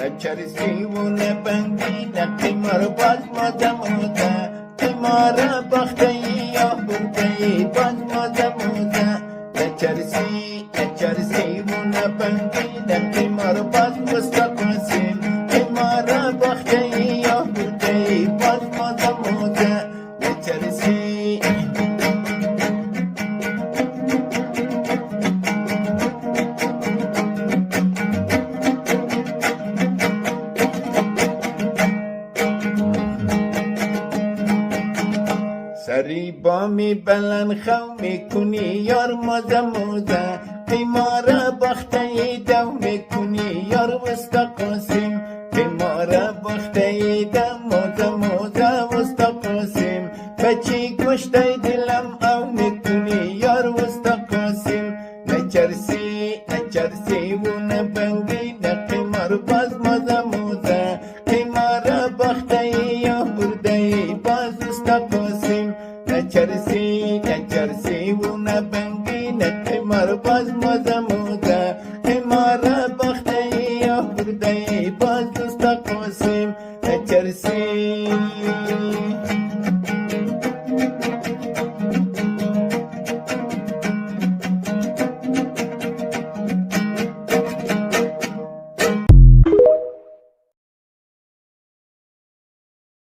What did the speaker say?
نچرسی و نبندی نقیمار باز ماده موده قیمار باخته یا برده باز ماده موده نچرسی و نبندی نقیمار باز مستقسیم قیمار باخته یا برده باز ماده موده نچرسی سری با می بلند خو می کنی یار مازه موزه قیمار باخته دو می کنی یار مستقسیم قیمار باخته دو موزه مستقسیم بچی کشته دلم او می کنی یار مستقسیم نچرسی و نبندی قیمار باز مازه موزه قیمار باخته یا برده باز مستقسیم نچرسی و نبندی قیمار باز مازه موزه قیمار باخته یا برده باز مستقسیم نچرسی